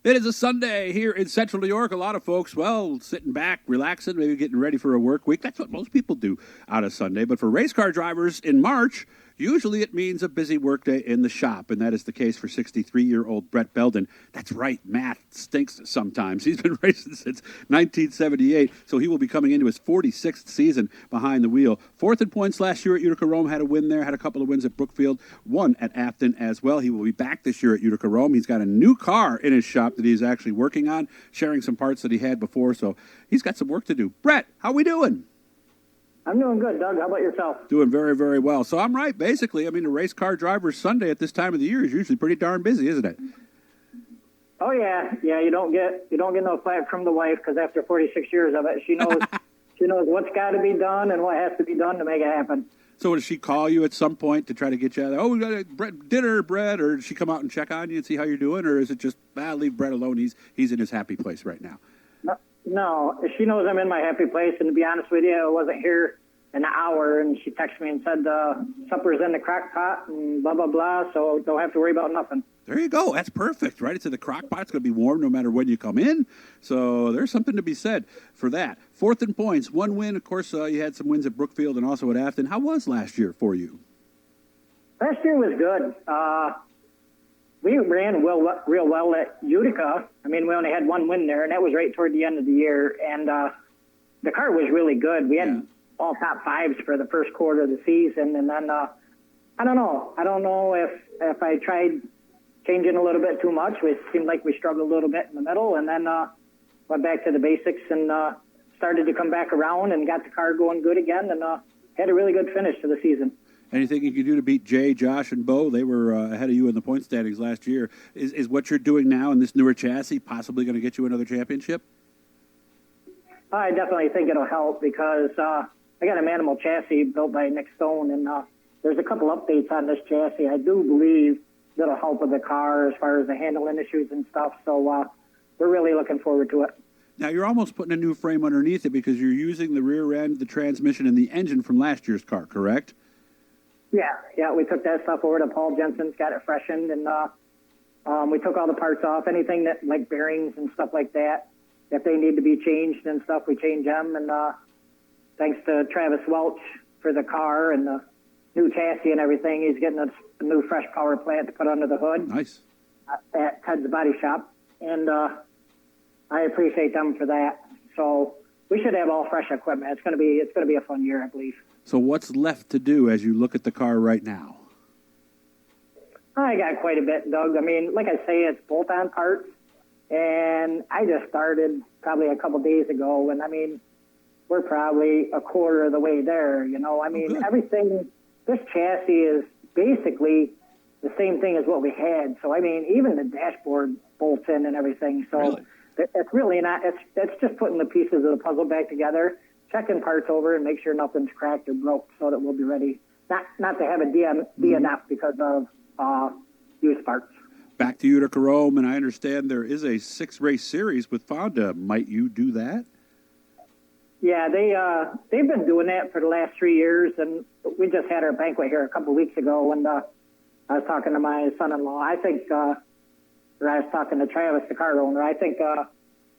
It is a Sunday here in Central New York. A lot of folks, well, sitting back, relaxing, maybe getting ready for a work week. That's what most people do on a Sunday. But for race car drivers in March, usually it means a busy workday in the shop, and that is the case for 63-year-old Bret Belden. That's right, math stinks sometimes. He's been racing since 1978, so he will be coming into his 46th season behind the wheel. Fourth in points last year at Utica Rome, had a win there, had a couple of wins at Brookfield, one at Afton as well. He will be back this year at Utica Rome. He's got a new car in his shop that he's actually working on, sharing some parts that he had before, so he's got some work to do. Bret, how we doing? I'm doing good, Doug. How about yourself? Doing very, very well. So I'm right, basically. I mean, the race car driver's Sunday at this time of the year is usually pretty darn busy, isn't it? Oh yeah. You don't get no flack from the wife because after 46 years of it, she knows what's got to be done and what has to be done to make it happen. So does she call you at some point to try to get you out there? Oh, we got dinner, Bret, or does she come out and check on you and see how you're doing, or is it just leave Bret alone? He's in his happy place right now. No, she knows I'm in my happy place, and to be honest with you, I wasn't here an hour, and she texted me and said supper's in the crock pot and blah blah blah, so don't have to worry about nothing. There you go. That's perfect, right? It's in the crock pot. It's going to be warm no matter when you come in. So there's something to be said for that. Fourth in points, one win. Of course, you had some wins at Brookfield and also at Afton. How was last year for you? Last year was good. We ran real well at Utica. I mean, we only had one win there, and that was right toward the end of the year. And the car was really good. We had all top fives for the first quarter of the season. And then I don't know. I don't know if I tried changing a little bit too much. It seemed like we struggled a little bit in the middle, and then went back to the basics and started to come back around and got the car going good again, and had a really good finish to the season. Anything you could do to beat Jay, Josh, and Bo? They were ahead of you in the point standings last year. Is what you're doing now in this newer chassis possibly going to get you another championship? I definitely think it'll help because I got a Manimal chassis built by Nick Stone, and there's a couple updates on this chassis. I do believe that'll help with the car as far as the handling issues and stuff. So we're really looking forward to it. Now, you're almost putting a new frame underneath it because you're using the rear end, the transmission, and the engine from last year's car, correct? Yeah, we took that stuff over to Paul Jensen's, got it freshened, and we took all the parts off. Anything that, like bearings and stuff like that, if they need to be changed and stuff, we change them. And thanks to Travis Welch for the car and the new chassis and everything, he's getting a new fresh power plant to put under the hood. Nice. At Ted's Body Shop, and I appreciate them for that. So we should have all fresh equipment. It's going to be a fun year, I believe. So what's left to do as you look at the car right now? I got quite a bit, Doug. I mean, like I say, it's bolt-on parts, and I just started probably a couple days ago, and I mean, we're probably a quarter of the way there, you know. I mean, everything, this chassis is basically the same thing as what we had. So, I mean, even the dashboard bolts in and everything. So really? It's really not, it's just putting the pieces of the puzzle back together, checking parts over and make sure nothing's cracked or broke so that we'll be ready not to have a DNF because of used parts. Back to Utica Rome, and I understand there is a 6-race series with Fonda. Might you do that? Yeah, they've been doing that for the last 3 years, and we just had our banquet here a couple of weeks ago, and I was talking to my son-in-law. I think, or I was talking to Travis, the car owner. I think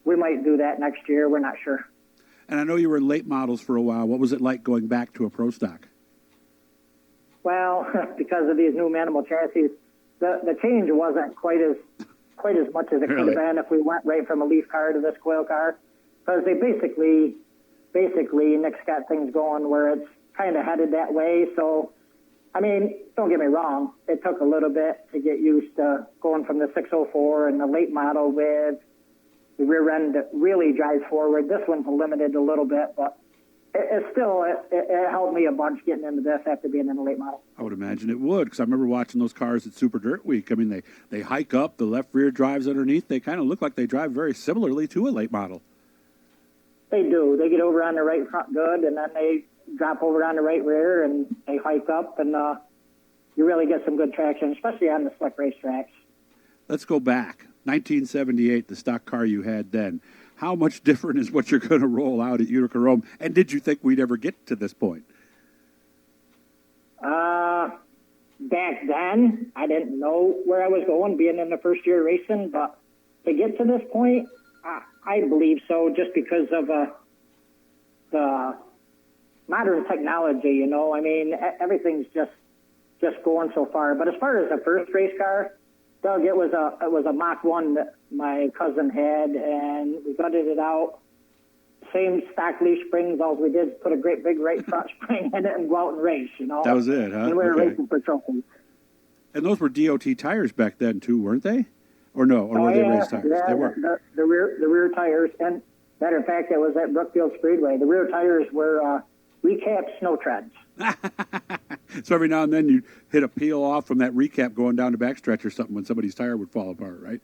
we might do that next year. We're not sure. And I know you were in late models for a while. What was it like going back to a pro stock? Well, because of these new Manimal chassis, the change wasn't quite as much as it could have been if we went right from a Leaf car to this coil car. Because they basically Nick's got things going where it's kind of headed that way. So, I mean, don't get me wrong. It took a little bit to get used to going from the 604 and the late model with the rear end that really drives forward. This one's limited a little bit, but it helped me a bunch getting into this after being in the late model. I would imagine it would, because I remember watching those cars at Super Dirt Week. I mean, they hike up, the left rear drives underneath. They kind of look like they drive very similarly to a late model. They do. They get over on the right front good, and then they drop over on the right rear, and they hike up, and you really get some good traction, especially on the slick race tracks. Let's go back. 1978, the stock car you had then. How much different is what you're going to roll out at Utica Rome? And did you think we'd ever get to this point? Back then, I didn't know where I was going, being in the first year racing, but to get to this point, I believe so, just because of the modern technology. You know, I mean, everything's just going so far. But as far as the first race car, Doug, it was a Mach 1 that my cousin had, and we gutted it out. Same stock leaf springs. All we did is put a great big right front spring in it and go out and race. You know, That was it, huh? And we were Okay. racing for trophies. And those were DOT tires back then too, weren't they? Or no? Or were they race tires? Yeah, They were. the rear tires. And matter of fact, it was at Brookfield Speedway. The rear tires were recap snow treads. So every now and then you hit a peel off from that recap going down the backstretch or something when somebody's tire would fall apart, right?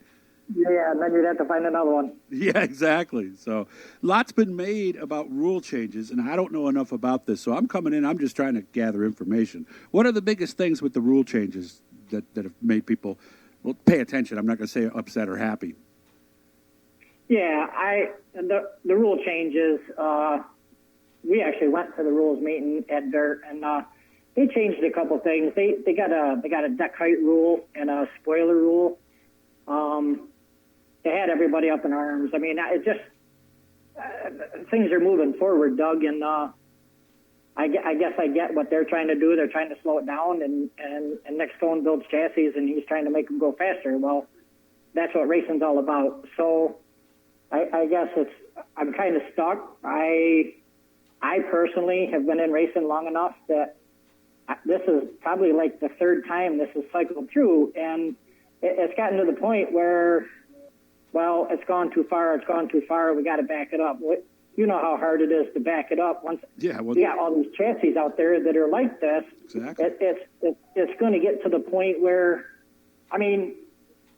Yeah, and then you'd have to find another one. Yeah, exactly. So lots been made about rule changes, and I don't know enough about this. So I'm coming in, I'm just trying to gather information. What are the biggest things with the rule changes that have made people, well, pay attention? I'm not going to say upset or happy. Yeah, the rule changes. We actually went to the rules meeting at Dirt, and they changed a couple things. They got a deck height rule and a spoiler rule. They had everybody up in arms. I mean, it just things are moving forward, Doug, and I guess I get what they're trying to do. They're trying to slow it down, and Nick Stone builds chassis, and he's trying to make them go faster. Well, that's what racing's all about. So I guess I'm kind of stuck. I personally have been in racing long enough that this is probably like the third time this has cycled through, and it's gotten to the point where, well, it's gone too far. We got to back it up. You know how hard it is to back it up once you got all these chassis out there that are like this. Exactly. It's going to get to the point where, I mean,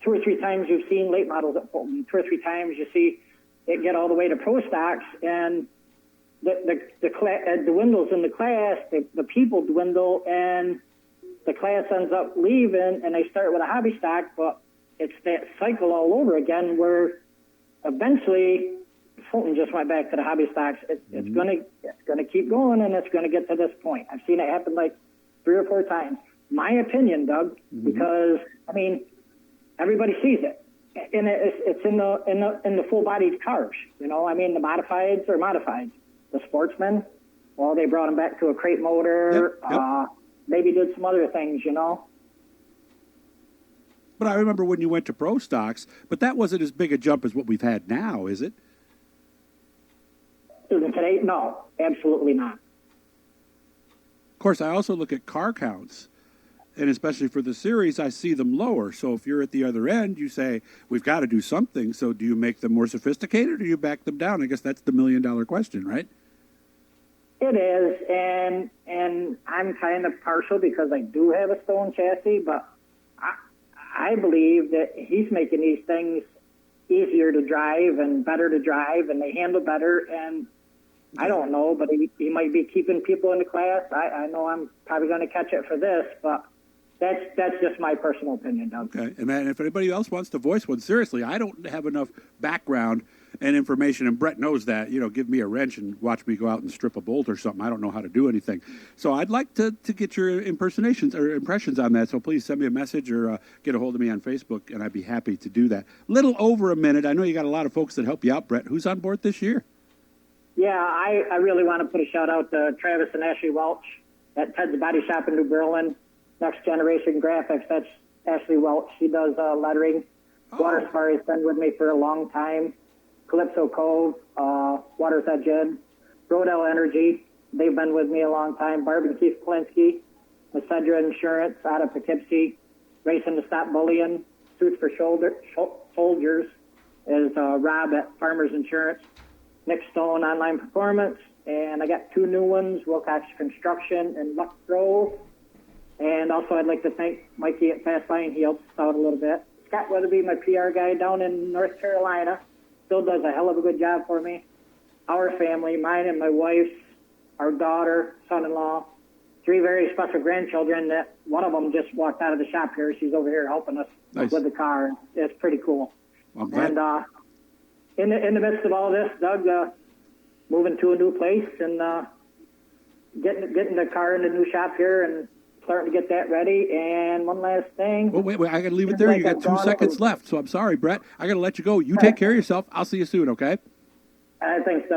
2 or 3 times you've seen late models at Fulton. 2 or 3 times you see it get all the way to pro stocks, and the dwindles in the class, the people dwindle, and the class ends up leaving, and they start with a hobby stock, but it's that cycle all over again where eventually Fulton just went back to the hobby stocks. It's gonna keep going, and it's gonna get to this point. I've seen it happen like 3 or 4 times. My opinion, Doug, because I mean everybody sees it, and it's in the full-bodied cars. You know, I mean the modifieds are modifieds. The sportsmen, well, they brought them back to a crate motor. Yep. Maybe did some other things, you know. But I remember when you went to pro stocks, but that wasn't as big a jump as what we've had now, is it? Isn't today? No, absolutely not. Of course, I also look at car counts, and especially for the series, I see them lower. So if you're at the other end, you say, we've got to do something. So do you make them more sophisticated, or do you back them down? I guess that's the million-dollar question, right? It is, and I'm kind of partial because I do have a Stone chassis, but I believe that he's making these things easier to drive and better to drive, and they handle better. And I don't know, but he might be keeping people in the class. I know I'm probably going to catch it for this, but that's just my personal opinion, Doug. Okay, and then if anybody else wants to voice one, seriously, I don't have enough background and information, and Bret knows that. You know, give me a wrench and watch me go out and strip a bolt or something. I don't know how to do anything. So I'd like to get your impressions on that. So please send me a message or get a hold of me on Facebook, and I'd be happy to do that. Little over a minute. I know you got a lot of folks that help you out, Bret. Who's on board this year? Yeah, I really want to put a shout out to Travis and Ashley Welch at Ted's Body Shop in New Berlin. Next Generation Graphics, that's Ashley Welch. She does lettering. Water Safari's been with me for a long time. Calypso Cove, Water's Edge Ed, Rodell Energy, they've been with me a long time. Barb and Keith Klinsky, Macedra Insurance out of Poughkeepsie, Racing to Stop Bullying, Suits for Soldiers is Rob at Farmers Insurance, Nick Stone Online Performance, and I got 2 new ones, Wilcox Construction and Luck Grove. And also I'd like to thank Mikey at Fastline. He helps us out a little bit. Scott Weatherby, my PR guy down in North Carolina, still does a hell of a good job for me. Our family, mine and my wife, our daughter, son-in-law, 3 very special grandchildren that one of them just walked out of the shop here. She's over here helping us with the car. It's pretty cool. And in the midst of all this, Doug, moving to a new place and getting the car in the new shop here, and starting to get that ready. And one last thing. Oh, wait, I got to leave it there. You got 2 seconds left, so I'm sorry, Bret. I got to let you go. You take care of yourself. I'll see you soon, okay? I think so.